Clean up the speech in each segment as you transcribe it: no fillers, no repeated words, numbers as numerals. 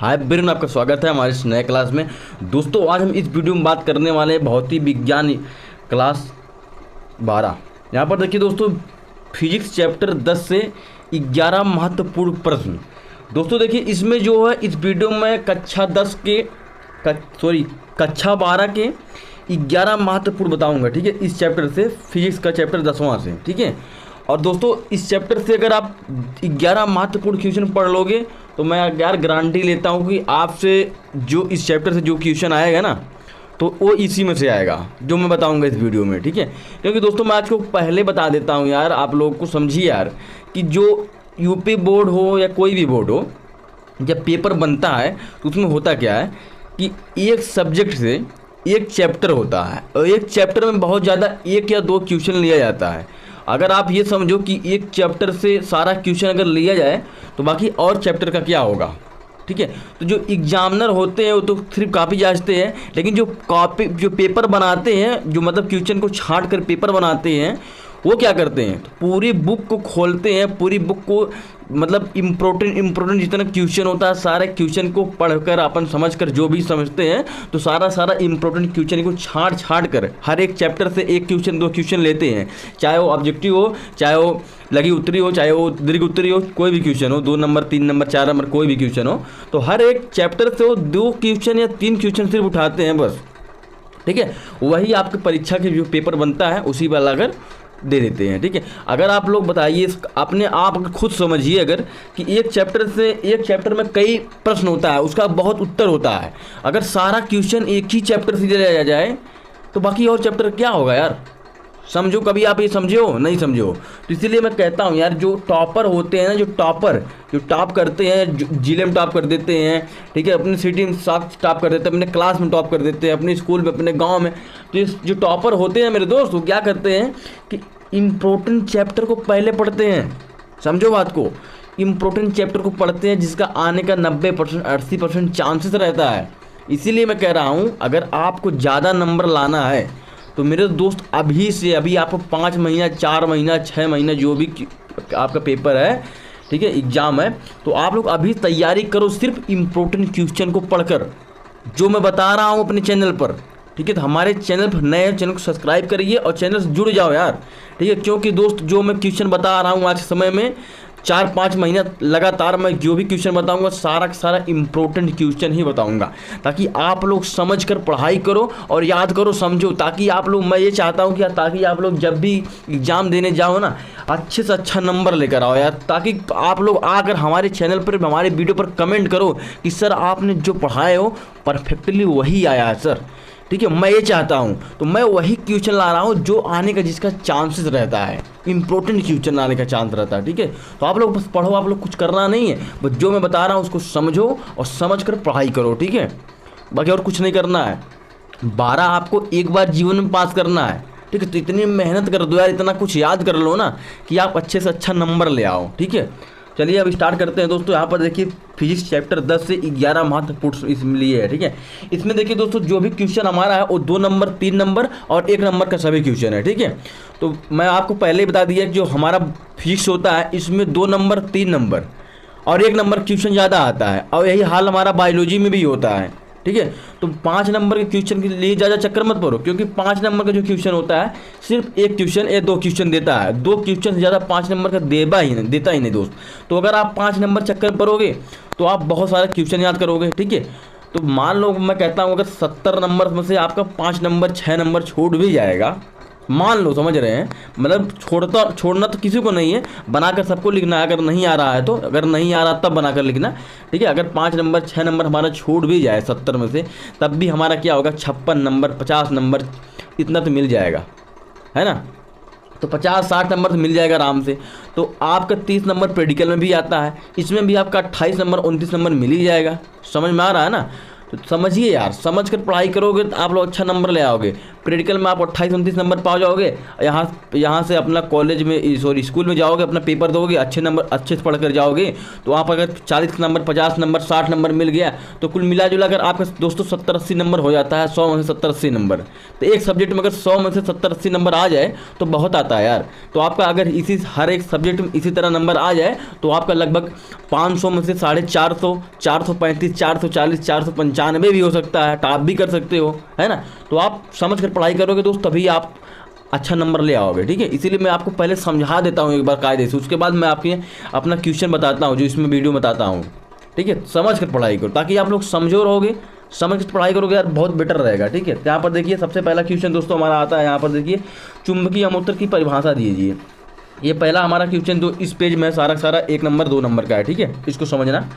हाय brain, आपका स्वागत है हमारे इस नए क्लास में। दोस्तों आज हम इस वीडियो में बात करने वाले हैं भौतिक विज्ञान क्लास 12। यहाँ पर देखिए दोस्तों, फिजिक्स चैप्टर 10 से 11 महत्वपूर्ण प्रश्न। दोस्तों देखिए, इसमें जो है इस वीडियो में कक्षा 12 के 11 महत्वपूर्ण बताऊंगा। ठीक है, इस चैप्टर से, फिजिक्स का चैप्टर 10वां से। ठीक है, और दोस्तों इस चैप्टर से अगर आप 11 महत्वपूर्ण क्वेश्चन पढ़ लोगे तो मैं यार गारंटी लेता हूँ कि आपसे जो इस चैप्टर से जो क्वेश्चन आएगा ना, तो वो इसी में से आएगा जो मैं बताऊंगा इस वीडियो में। ठीक है, क्योंकि दोस्तों मैं आज को पहले बता देता हूँ यार, आप लोगों को समझिए यार कि जो यूपी बोर्ड हो या कोई भी बोर्ड हो, जब पेपर बनता है तो उसमें होता क्या है कि एक सब्जेक्ट से एक चैप्टर होता है और एक चैप्टर में बहुत ज़्यादा 1 या 2 क्वेश्चन लिया जाता है। अगर आप ये समझो कि एक चैप्टर से सारा क्वेश्चन अगर लिया जाए तो बाकी और चैप्टर का क्या होगा। ठीक है, तो जो एग्जामिनर होते हैं वो तो सिर्फ कॉपी जांचते हैं, लेकिन जो पेपर बनाते हैं, जो मतलब क्वेश्चन को छांट कर पेपर बनाते हैं, वो क्या करते हैं, तो पूरी बुक को खोलते हैं, पूरी बुक को मतलब इम्पोर्टेंट जितना क्वेश्चन होता है सारे क्वेश्चन को पढ़कर अपन समझकर जो भी समझते हैं, तो सारा इम्पोर्टेंट क्वेश्चन को छांट कर हर एक चैप्टर से 1 क्वेश्चन 2 क्वेश्चन लेते हैं। चाहे वो ऑब्जेक्टिव हो, चाहे वो लघु उत्तरी हो, चाहे वो दीर्घ उत्तरी हो, कोई भी क्वेश्चन हो, 2 नंबर 3 नंबर 4 नंबर कोई भी क्वेश्चन हो, तो हर एक चैप्टर से वो 2 क्वेश्चन या 3 क्वेश्चन सिर्फ उठाते हैं बस। ठीक है, वही आपके परीक्षा के जो पेपर बनता है उसी पर लाकर दे देते हैं। ठीक है, अगर आप लोग बताइए अपने आप खुद समझिए, अगर कि एक चैप्टर में कई प्रश्न होता है, उसका बहुत उत्तर होता है, अगर सारा क्वेश्चन एक ही चैप्टर से दिया जाए तो बाकी और चैप्टर क्या होगा यार। समझो, कभी आप ये समझे हो? नहीं समझे हो? तो इसीलिए मैं कहता हूँ यार, जो टॉपर होते हैं ना, जो टॉप करते हैं, जिले में टॉप कर देते हैं, ठीक है, अपनी सिटी में टॉप कर देते हैं, अपने क्लास में टॉप कर देते हैं, अपने स्कूल में, अपने गांव में, तो जो टॉपर होते हैं मेरे दोस्त, वो क्या करते हैं कि इम्पोर्टेंट चैप्टर को पहले पढ़ते हैं। समझो बात को, इम्पोर्टेंट चैप्टर को पढ़ते हैं जिसका आने का 90% 80% चांसेस रहता है। इसीलिए मैं कह रहा हूँ, अगर आपको ज़्यादा नंबर लाना है तो मेरे दोस्त अभी से अभी आपको 5 महीना 4 महीना 6 महीना जो भी आपका पेपर है, ठीक है, एग्ज़ाम है, तो आप लोग अभी तैयारी करो सिर्फ इम्पोर्टेंट क्वेश्चन को पढ़कर, जो मैं बता रहा हूँ अपने चैनल पर। ठीक है, तो हमारे चैनल पर नए चैनल को सब्सक्राइब करिए और चैनल से जुड़ जाओ यार। ठीक है, क्योंकि दोस्त जो मैं क्वेश्चन बता रहा हूँ आज के समय में 4-5 महीना लगातार मैं जो भी क्वेश्चन बताऊंगा सारा इम्पोर्टेंट क्वेश्चन ही बताऊंगा, ताकि आप लोग समझ कर पढ़ाई करो और याद करो, समझो, ताकि आप लोग, मैं ये चाहता हूँ कि ताकि आप लोग जब भी एग्ज़ाम देने जाओ ना, अच्छे से अच्छा नंबर लेकर आओ यार, ताकि आप लोग आकर हमारे चैनल पर, हमारे वीडियो पर कमेंट करो कि सर आपने जो पढ़ाए हो परफेक्टली वही आया है सर। ठीक है, मैं ये चाहता हूँ, तो मैं वही क्वेश्चन ला रहा हूँ जो आने का, जिसका चांसेस रहता है, इंपॉर्टेंट क्वेश्चन आने का चांस रहता है। ठीक है, तो आप लोग बस पढ़ो, आप लोग कुछ करना नहीं है, बस जो मैं बता रहा हूँ उसको समझो और समझ कर पढ़ाई करो। ठीक है, बाकी और कुछ नहीं करना है। 12 आपको एक बार जीवन में पास करना है। ठीक है, तो इतनी मेहनत कर दो यार, इतना कुछ याद कर लो ना कि आप अच्छे से अच्छा नंबर ले आओ। ठीक है, चलिए अब स्टार्ट करते हैं दोस्तों। यहाँ पर देखिए, फिजिक्स चैप्टर 10 से 11 महत्वपूर्ण इसमें लिए है। ठीक है, इसमें देखिए दोस्तों, जो भी क्वेश्चन हमारा है वो 2 नंबर 3 नंबर और 1 नंबर का सभी क्वेश्चन है। ठीक है, तो मैं आपको पहले ही बता दिया कि जो हमारा फिजिक्स होता है इसमें 2 नंबर 3 नंबर और 1 नंबर क्वेश्चन ज़्यादा आता है, और यही हाल हमारा बायोलॉजी में भी होता है। ठीक है, तो 5 नंबर के क्वेश्चन के लिए ज़्यादा चक्कर मत पड़ो, क्योंकि 5 नंबर का जो क्वेश्चन होता है सिर्फ 1 क्वेश्चन या 2 क्वेश्चन देता है, 2 क्वेश्चन से ज़्यादा 5 नंबर का देता ही नहीं दोस्त। तो अगर आप 5 नंबर चक्कर पड़ोगे तो आप बहुत सारे क्वेश्चन याद करोगे। ठीक है, तो मान लो मैं कहता हूँ अगर 70 नंबर में से आपका 5 नंबर 6 नंबर छूट भी जाएगा, मान लो, समझ रहे हैं, मतलब छोड़ना तो किसी को नहीं है, बनाकर सबको लिखना है। अगर नहीं आ रहा है तो, अगर नहीं आ रहा तब बनाकर लिखना। ठीक है, अगर 5 नंबर 6 नंबर हमारा छूट भी जाए 70 में से, तब भी हमारा क्या होगा, 56 नंबर 50 नंबर इतना तो मिल जाएगा, है ना। तो 50-60 नंबर तो मिल जाएगा आराम से। तो आपका 30 नंबर प्रेडिकल में भी आता है, इसमें भी आपका 28 नंबर 29 नंबर मिल ही जाएगा। समझ में आ रहा है ना। तो समझिए यार, समझ कर पढ़ाई करोगे तो आप लोग अच्छा नंबर ले आओगे। प्रैक्टिकल में आप 28-29 नंबर पा जाओगे। यहाँ से अपना कॉलेज में सॉरी स्कूल में जाओगे, अपना पेपर दोगे, अच्छे नंबर अच्छे से पढ़ कर जाओगे, तो आप अगर 40 नंबर 50 नंबर 60 नंबर मिल गया तो कुल मिला जुला कर आपका दोस्तों 70-80 नंबर हो जाता है। 100 में से 70-80 नंबर, तो एक सब्जेक्ट में अगर 100 में से 70-80 नंबर आ जाए तो बहुत आता है यार। तो आपका अगर इसी हर एक सब्जेक्ट में इसी तरह नंबर आ जाए तो आपका लगभग 500 में से 450, 435, 440, 495 भी हो सकता है, टॉप भी कर सकते हो, है ना। तो आप समझ कर पढ़ाई करोगे दोस्त, तभी आप अच्छा नंबर ले आओगे, ठीक है। इसीलिए मैं आपको पहले समझा देता हूँ एक बार कायदे से, उसके बाद मैं आपके अपना क्वेश्चन बताता हूँ जो इसमें वीडियो बताता हूँ, ठीक है। समझ कर पढ़ाई करो ताकि आप लोग समझो रहोगे, समझ कर पढ़ाई करोगे यार, बहुत बेटर रहेगा, ठीक है। यहाँ पर देखिए सबसे पहला क्वेश्चन दोस्तों हमारा आता है, यहाँ पर देखिए चुंबकीय अमूर्त की परिभाषा दीजिए। ये पहला हमारा क्वेश्चन जो इस पेज में सारा 1 नंबर 2 नंबर का है, ठीक है। इसको समझना।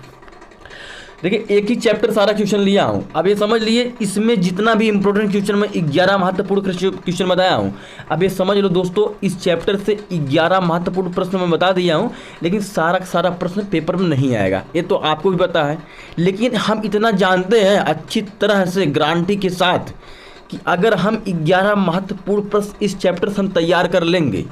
देखिए एक ही चैप्टर सारा क्वेश्चन लिया हूँ, अब ये समझ लिए इसमें जितना भी इंपॉर्टेंट क्वेश्चन में 11 महत्वपूर्ण क्वेश्चन बताया हूँ। अब ये समझ लो दोस्तों, इस चैप्टर से 11 महत्वपूर्ण प्रश्न मैं बता दिया हूँ, लेकिन सारा प्रश्न पेपर में नहीं आएगा, ये तो आपको भी पता है। लेकिन हम इतना जानते हैं अच्छी तरह से गारंटी के साथ कि अगर हम 11 महत्वपूर्ण प्रश्न इस चैप्टर से हम तैयार कर लेंगे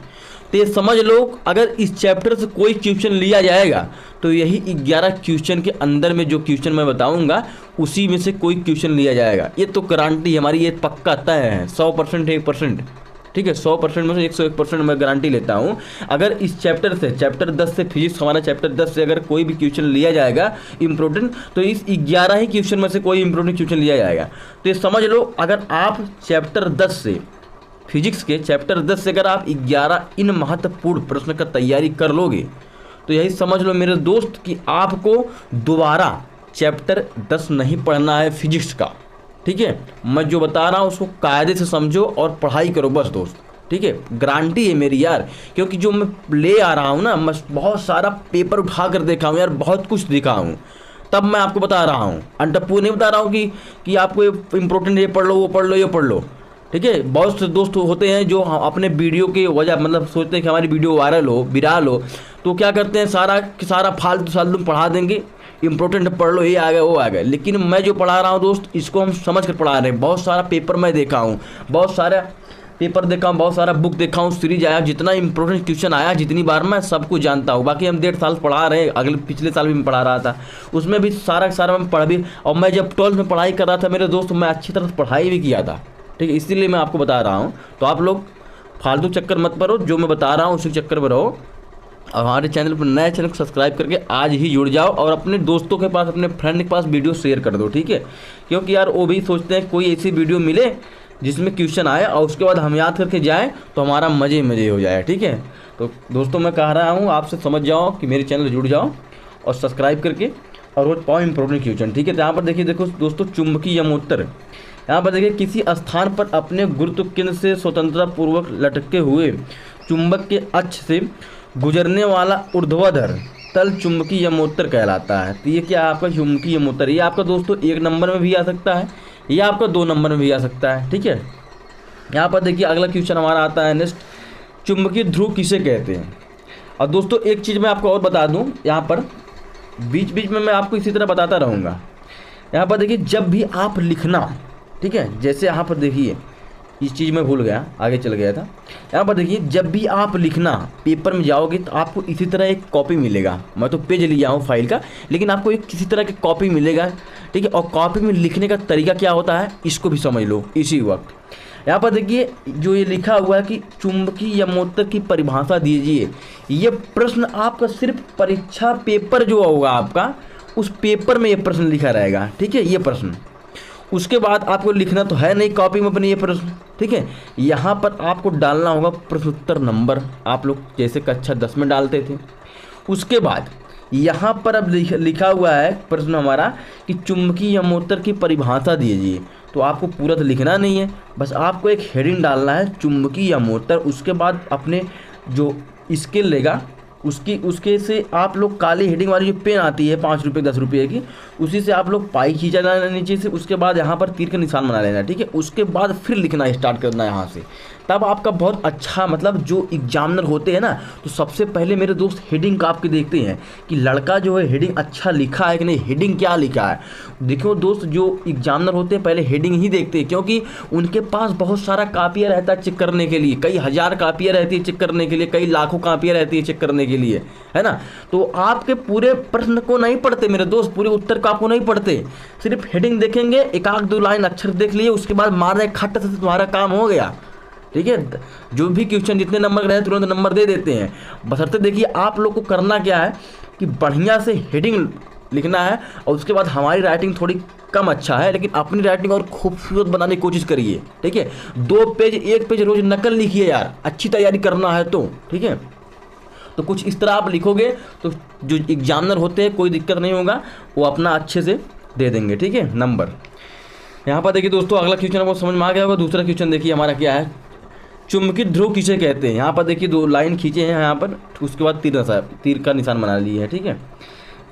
तो ये समझ लो अगर इस चैप्टर से कोई क्वेश्चन लिया जाएगा तो यही 11 क्वेश्चन के अंदर में जो क्वेश्चन मैं बताऊंगा उसी में से कोई क्वेश्चन लिया जाएगा। ये तो गारंटी हमारी, ये पक्का तय है, 100% 1%, ठीक है। 100% में से 101% मैं गारंटी लेता हूँ। अगर इस चैप्टर से चैप्टर 10 से फिजिक्स हमारा चैप्टर 10 से अगर कोई भी क्वेश्चन लिया जाएगा इम्पोर्टेंट, तो इस 11 ही क्वेश्चन में से कोई इम्पोर्टेंट क्वेश्चन लिया जाएगा। तो ये समझ लो अगर आप चैप्टर 10 से फिजिक्स के चैप्टर 10 से अगर आप 11 इन महत्वपूर्ण प्रश्न का तैयारी कर लोगे तो यही समझ लो मेरे दोस्त कि आपको दोबारा चैप्टर 10 नहीं पढ़ना है फिजिक्स का, ठीक है। मैं जो बता रहा हूँ उसको कायदे से समझो और पढ़ाई करो बस दोस्त, ठीक है। गारंटी है मेरी यार, क्योंकि जो मैं ले आ रहा हूँ ना, मैं बहुत सारा पेपर उठा कर देखा हूँ यार, बहुत कुछ देखा हूँ, तब मैं आपको बता रहा हूँ। अनटप्पू नहीं बता रहा हूँ कि आपको इम्पोर्टेंट ये पढ़ लो वो पढ़ लो ये पढ़ लो, ठीक है। बहुत से दोस्त होते हैं जो अपने वीडियो के वजह मतलब सोचते हैं कि हमारी वीडियो वायरल हो विराल हो, तो क्या करते हैं सारा फालतू पढ़ा देंगे, इंपॉर्टेंट पढ़ लो ये आ गया वो आ गया। लेकिन मैं जो पढ़ा रहा हूँ दोस्त इसको हम समझ कर पढ़ा रहे हैं। बहुत सारा पेपर मैं देखा हूँ, बहुत सारा पेपर देखा हूँ, बहुत सारा बुक देखा हूँ, सीरीज आया, जितना इंपॉर्टेंट क्वेश्चन आया जितनी बार मैं सब कुछ जानता हूँ। बाकी हम 1.5 साल पढ़ा रहे हैं, पिछले साल भी मैं पढ़ा रहा था, उसमें भी सारा मैं पढ़ भी, और मैं जब 12th में पढ़ाई कर रहा था मेरे दोस्त, मैं अच्छी तरह से पढ़ाई भी किया था, ठीक है। इसीलिए मैं आपको बता रहा हूँ। तो आप लोग फालतू चक्कर मत करो, जो मैं बता रहा हूँ उसी चक्कर में रहो, और हमारे चैनल पर नए चैनल को सब्सक्राइब करके आज ही जुड़ जाओ और अपने दोस्तों के पास अपने फ्रेंड के पास वीडियो शेयर कर दो, ठीक है। क्योंकि यार वो भी सोचते हैं कोई ऐसी वीडियो मिले जिसमें क्वेश्चन आए और उसके बाद हम याद करके जाएँ तो हमारा मज़े हो जाए, ठीक है। तो दोस्तों मैं कह रहा हूँ आपसे समझ जाओ कि मेरे चैनल जुड़ जाओ और सब्सक्राइब करके और रोज पाओ इंपॉर्टेंट क्वेश्चन, ठीक है। तो यहाँ पर देखिए देखो दोस्तों चुंबकीय यमोत्तर, यहाँ पर देखिए किसी स्थान पर अपने गुरुत्व केंद्र से स्वतंत्रता पूर्वक लटके हुए चुंबक के अक्ष से गुजरने वाला ऊर्ध्वाधर तल चुंबकीय यमोत्तर कहलाता है। तो ये क्या है आपका चुंबकीय यमोत्तर, ये आपका दोस्तों 1 नंबर में भी आ सकता है, ये आपका 2 नंबर में भी आ सकता है, ठीक है। यहाँ पर देखिए अगला क्वेश्चन हमारा आता है नेक्स्ट, चुंबकीय ध्रुव किसे कहते हैं। और दोस्तों एक चीज़ मैं आपको और बता दूँ, यहाँ पर बीच बीच में मैं आपको इसी तरह बताता रहूँगा। यहाँ पर देखिए जब भी आप लिखना, ठीक है, जैसे यहाँ पर देखिए इस चीज़ में भूल गया, आगे चल गया था। यहाँ पर देखिए जब भी आप लिखना पेपर में जाओगे तो आपको इसी तरह एक कॉपी मिलेगा, मैं तो पेज लिया हूँ फाइल का, लेकिन आपको एक किसी तरह की कॉपी मिलेगा, ठीक है। और कॉपी में लिखने का तरीका क्या होता है इसको भी समझ लो इसी वक्त। यहाँ पर देखिए जो ये लिखा हुआ है कि चुंबकीय यमोत्तर की परिभाषा दीजिए, ये प्रश्न आपका सिर्फ परीक्षा पेपर जो होगा आपका उस पेपर में ये प्रश्न लिखा रहेगा, ठीक है, ये प्रश्न। उसके बाद आपको लिखना तो है नहीं कॉपी में अपने ये प्रश्न, ठीक है। यहाँ पर आपको डालना होगा प्रश्नोत्तर नंबर, आप लोग जैसे कक्षा 10 में डालते थे। उसके बाद यहाँ पर अब लिखा हुआ है प्रश्न हमारा कि चुंबकीय यमोत्तर की परिभाषा दीजिए, तो आपको पूरा तो लिखना नहीं है, बस आपको एक हेडिंग डालना है चुंबकीय यमोत्तर। उसके बाद अपने जो स्केल लेगा उसके से आप लोग काली हेडिंग वाली जो पेन आती है 5 रुपये 10 रुपये की, उसी से आप लोग पाई खींचा लेना नीचे से, उसके बाद यहाँ पर तीर का निशान बना लेना, ठीक है। उसके बाद फिर लिखना स्टार्ट करना यहाँ से, तब आपका बहुत अच्छा, मतलब जो एग्जामिनर होते हैं ना, तो सबसे पहले मेरे दोस्त हेडिंग का आपके देखते हैं कि लड़का जो है हेडिंग अच्छा लिखा है कि नहीं, हेडिंग क्या लिखा है। देखो दोस्त, जो एग्जामिनर होते हैं पहले हेडिंग ही देखते हैं, क्योंकि उनके पास बहुत सारा कापियाँ रहता है चेक करने के लिए, कई हज़ार कापियाँ रहती है चेक करने के लिए, कई लाखों कापियाँ रहती है चेक करने के लिए, है ना। तो आपके पूरे प्रश्न को नहीं पढ़ते मेरे दोस्त, पूरे उत्तर को आपको नहीं पढ़ते, सिर्फ हेडिंग देखेंगे, एक आध दो लाइन अक्षर देख लिए, उसके बाद मारने खट से तुम्हारा काम हो गया, ठीक है। जो भी क्वेश्चन जितने नंबर रहे तुरंत नंबर दे देते हैं। बशर्ते देखिए आप लोग को करना क्या है कि बढ़िया से हेडिंग लिखना है, और उसके बाद हमारी राइटिंग थोड़ी कम अच्छा है, लेकिन अपनी राइटिंग और खूबसूरत बनाने की कोशिश करिए, ठीक है। 2 पेज 1 पेज रोज नकल लिखिए यार, अच्छी तैयारी करना है तो, ठीक है। तो कुछ इस तरह आप लिखोगे तो जो एग्जामिनर होते हैं कोई दिक्कत नहीं होगा, वो अपना अच्छे से दे देंगे, ठीक है, नंबर। यहाँ पर देखिए दोस्तों, अगला क्वेश्चन आपको समझ में आ गया होगा। दूसरा क्वेश्चन देखिए हमारा क्या है, चुंबकीय ध्रुव किसे कहते हैं। यहाँ पर देखिए 2 लाइन खींचे हैं यहाँ पर, उसके बाद तीर का निशान बना लिए है, ठीक है।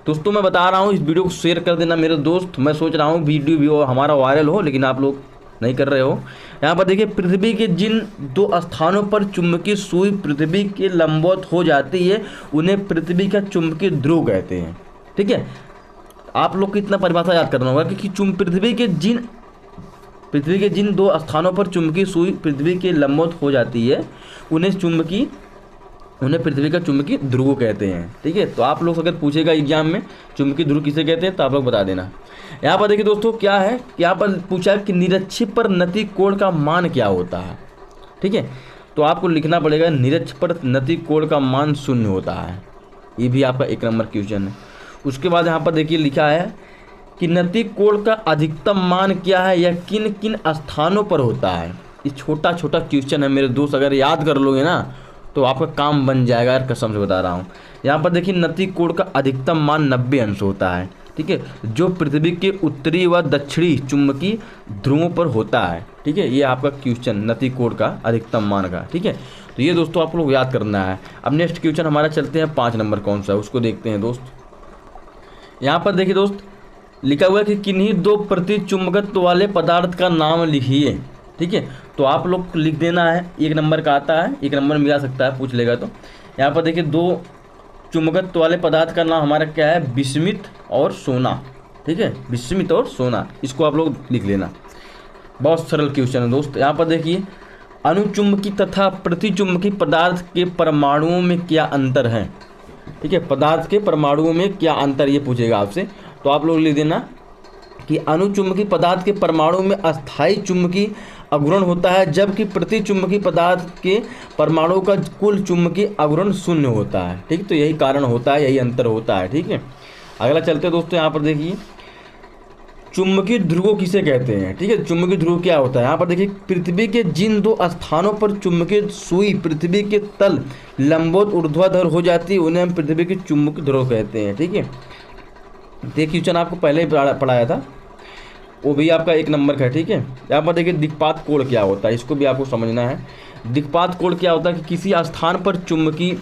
दोस्तों मैं बता रहा हूँ, इस वीडियो को शेयर कर देना मेरे दोस्त। मैं सोच रहा हूँ वीडियो भी हमारा वायरल हो, लेकिन आप लोग नहीं कर रहे हो। यहाँ पर देखिए, पृथ्वी के जिन 2 स्थानों पर चुंबकीय सुई पृथ्वी के लंबवत हो जाती है, उन्हें पृथ्वी का चुंबकीय ध्रुव कहते हैं, ठीक है। आप लोग को इतना परिभाषा याद करना होगा कि पृथ्वी के जिन 2 स्थानों पर चुंबकीय सुई पृथ्वी के लंबवत हो जाती है, उन्हें पृथ्वी का चुंबकीय ध्रुव कहते हैं, ठीक है। तो आप लोग अगर पूछेगा एग्जाम में चुंबकीय ध्रुव किसे कहते हैं, तो आप लोग बता देना। यहाँ पर देखिए दोस्तों क्या है, यहाँ पर पूछा कि निरक्ष पर नति कोण का मान क्या होता है, ठीक है। तो आपको लिखना पड़ेगा निरक्ष पर नति कोण का मान 0 होता है, ये भी आपका 1 नंबर क्वेश्चन है। उसके बाद यहाँ पर देखिए लिखा है कि नति कोण का अधिकतम मान क्या है, या किन किन स्थानों पर होता है। ये छोटा छोटा क्वेश्चन है मेरे दोस्त, अगर याद कर लोगे ना तो आपका काम बन जाएगा यार, कसम से बता रहा हूँ। यहाँ पर देखिए नति कोण का अधिकतम मान 90 अंश होता है, ठीक है, जो पृथ्वी के उत्तरी व दक्षिणी चुंबकीय ध्रुवों पर होता है, ठीक है। ये आपका क्वेश्चन नति कोण का अधिकतम मान का, ठीक है। तो ये दोस्तों आप लोग याद करना है। अब नेक्स्ट क्वेश्चन हमारा चलते हैं 5 नंबर कौन सा है उसको देखते हैं दोस्त। यहाँ पर देखिए दोस्त लिखा हुआ है कि किन्हीं 2 प्रतिचुंबकत्व वाले पदार्थ का नाम लिखिए, ठीक है। तो आप लोग को लिख देना है, 1 नंबर का आता है, 1 नंबर मिल सकता है, पूछ लेगा तो। यहाँ पर देखिए 2 चुंबकत्व वाले पदार्थ का नाम हमारा क्या है, विस्मित और सोना, ठीक है, विस्मित और सोना, इसको आप लोग लिख लेना। बहुत सरल क्वेश्चन है दोस्त। यहाँ पर देखिए अनुचुंबकी तथा प्रतिचुंबकी पदार्थ के परमाणुओं में क्या अंतर है, ठीक है, पदार्थ के परमाणुओं में क्या अंतर, ये पूछेगा आपसे। तो आप लोग लिख देना कि अनुचुंबकी पदार्थ के परमाणु में अस्थायी चुंबकीय आघूर्ण होता है, जबकि प्रतिचुंबकी पदार्थ के परमाणु का कुल चुंबकीय आघूर्ण 0 होता है, ठीक। तो यही कारण होता है, यही अंतर होता है, ठीक है। अगला चलते हैं दोस्तों। यहाँ पर देखिए चुंबकीय ध्रुव किसे कहते हैं, ठीक है, चुंबकीय ध्रुव क्या होता है। यहाँ पर देखिए पृथ्वी के जिन 2 स्थानों पर चुंबकीय सुई पृथ्वी के तल लंबवत ऊर्ध्वाधर हो जाती है, उन्हें हम पृथ्वी के चुंबकीय ध्रुव कहते हैं, ठीक है। देखिए क्वेश्चन आपको पहले ही पढ़ाया था, वो भी आपका 1 नंबर का है, ठीक है। यहाँ पर देखिए दिक्पात कोण क्या होता है, इसको भी आपको समझना है। दिक्पात कोण क्या होता है कि किसी स्थान पर चुंबकीय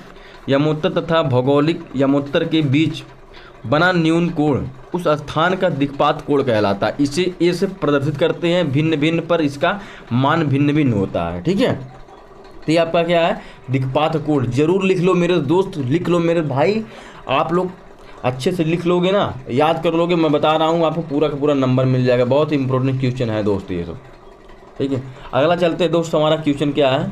यमोत्तर तथा भौगोलिक यमोत्तर के बीच बना न्यून कोण उस स्थान का दिक्पात कोण कहलाता है। इसे ए से प्रदर्शित करते हैं, भिन्न भिन्न पर इसका मान भिन्न भिन्न होता है, ठीक है। तो ये आपका क्या है, दिक्पात कोण। जरूर लिख लो मेरे दोस्त, लिख लो मेरे भाई, आप लोग अच्छे से लिख लोगे ना, याद कर लोगे, मैं बता रहा हूँ आपको पूरा का पूरा नंबर मिल जाएगा। बहुत इंपॉर्टेंट क्वेश्चन है दोस्त ये सब, ठीक है। अगला चलते हैं दोस्त, हमारा क्वेश्चन क्या है,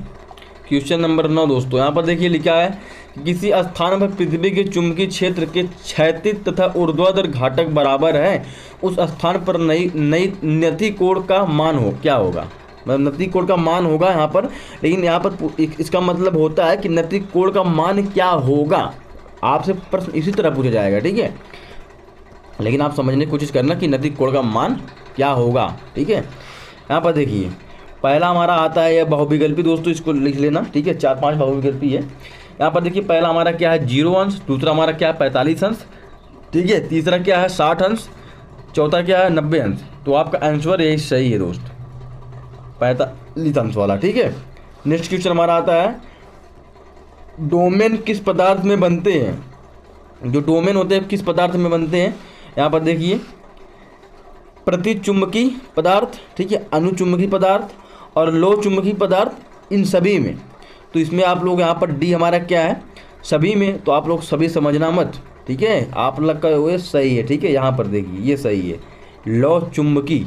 क्वेश्चन नंबर 9 दोस्तों। यहाँ पर देखिए लिखा है कि किसी स्थान पर पृथ्वी के चुंबकीय क्षेत्र के क्षैतिज तथा ऊर्ध्वाधर घटक बराबर है, उस स्थान पर नई नति कोण का मान हो क्या होगा, मतलब नति कोण का मान होगा यहाँ पर। लेकिन यहाँ पर इसका मतलब होता है कि नति कोण का मान क्या होगा, आपसे प्रश्न इसी तरह पूछा जाएगा, ठीक है। लेकिन आप समझने की कोशिश करना कि नति कोण का मान क्या होगा, ठीक है। यहाँ पर देखिए पहला हमारा आता है यह बहुविकल्पी दोस्तों, इसको लिख लेना, ठीक है। 4-5 बहुविकल्पी है। यहाँ पर देखिए पहला हमारा क्या है 0 अंश, दूसरा हमारा क्या है 45 अंश, ठीक है, तीसरा क्या है 60 अंश, चौथा क्या है 90 अंश। तो आपका आंसर यही सही है दोस्त, 45 अंश वाला, ठीक है। नेक्स्ट क्वेश्चन हमारा आता है डोमेन किस पदार्थ में बनते हैं, जो डोमेन होते हैं किस पदार्थ में बनते हैं। यहाँ पर देखिए प्रतिचुंबकी पदार्थ, ठीक है, अनुचुंबकी पदार्थ और लोह चुंबकी पदार्थ, इन सभी में। तो इसमें आप लोग यहाँ पर डी हमारा क्या है, सभी में। तो आप लोग सभी समझना मत, ठीक है, आप लोग का वो सही है, ठीक है। यहाँ पर देखिए ये सही है, लोह चुंबकी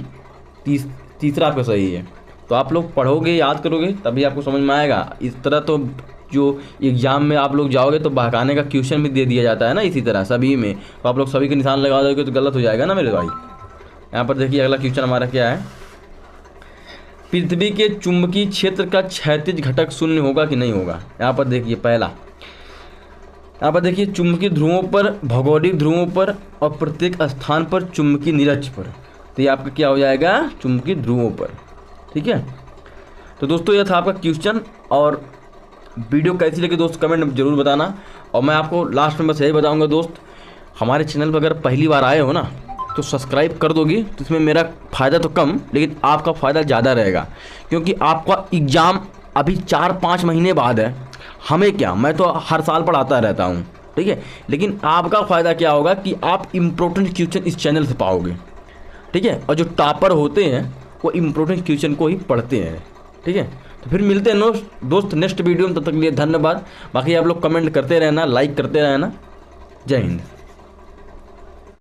तीसरा आपका सही है। तो आप लोग पढ़ोगे, याद करोगे, तभी आपको समझ में आएगा। इस तरह तो जो एग्जाम में आप लोग जाओगे तो बहकाने का क्वेश्चन भी दे दिया जाता है ना, इसी तरह सभी में। तो आप लोग सभी के निशान लगा दोगे तो गलत हो जाएगा ना मेरे भाई। यहाँ पर देखिए अगला क्वेश्चन हमारा क्या है, पृथ्वी के चुंबकीय क्षेत्र का क्षैतिज घटक शून्य होगा कि नहीं होगा। यहाँ पर देखिए पहला, यहाँ पर देखिए चुंबकीय ध्रुवों पर, भौगोलिक ध्रुवों पर और प्रत्येक स्थान पर चुंबकीय निरक्ष पर। तो ये आपका क्या हो जाएगा, चुंबकीय ध्रुवों पर, ठीक है। तो दोस्तों यह था आपका क्वेश्चन। और वीडियो कैसी लगी दोस्त कमेंट में जरूर बताना। और मैं आपको लास्ट में बस यही बताऊंगा दोस्त, हमारे चैनल पर अगर पहली बार आए हो ना तो सब्सक्राइब कर दोगी तो इसमें मेरा फ़ायदा तो कम लेकिन आपका फ़ायदा ज़्यादा रहेगा, क्योंकि आपका एग्ज़ाम अभी 4-5 महीने बाद है। हमें क्या, मैं तो हर साल पढ़ाता रहता हूँ, ठीक है, लेकिन आपका फ़ायदा क्या होगा कि आप इम्पोर्टेंट क्वेश्चन इस चैनल से पाओगे, ठीक है। और जो टॉपर होते हैं वो इम्पोर्टेंट क्वेश्चन को ही पढ़ते हैं, ठीक है। तो फिर मिलते हैं दोस्त नेक्स्ट वीडियो में, तब तक के लिए धन्यवाद। बाकी आप लोग कमेंट करते रहना, लाइक करते रहना। जय हिंद।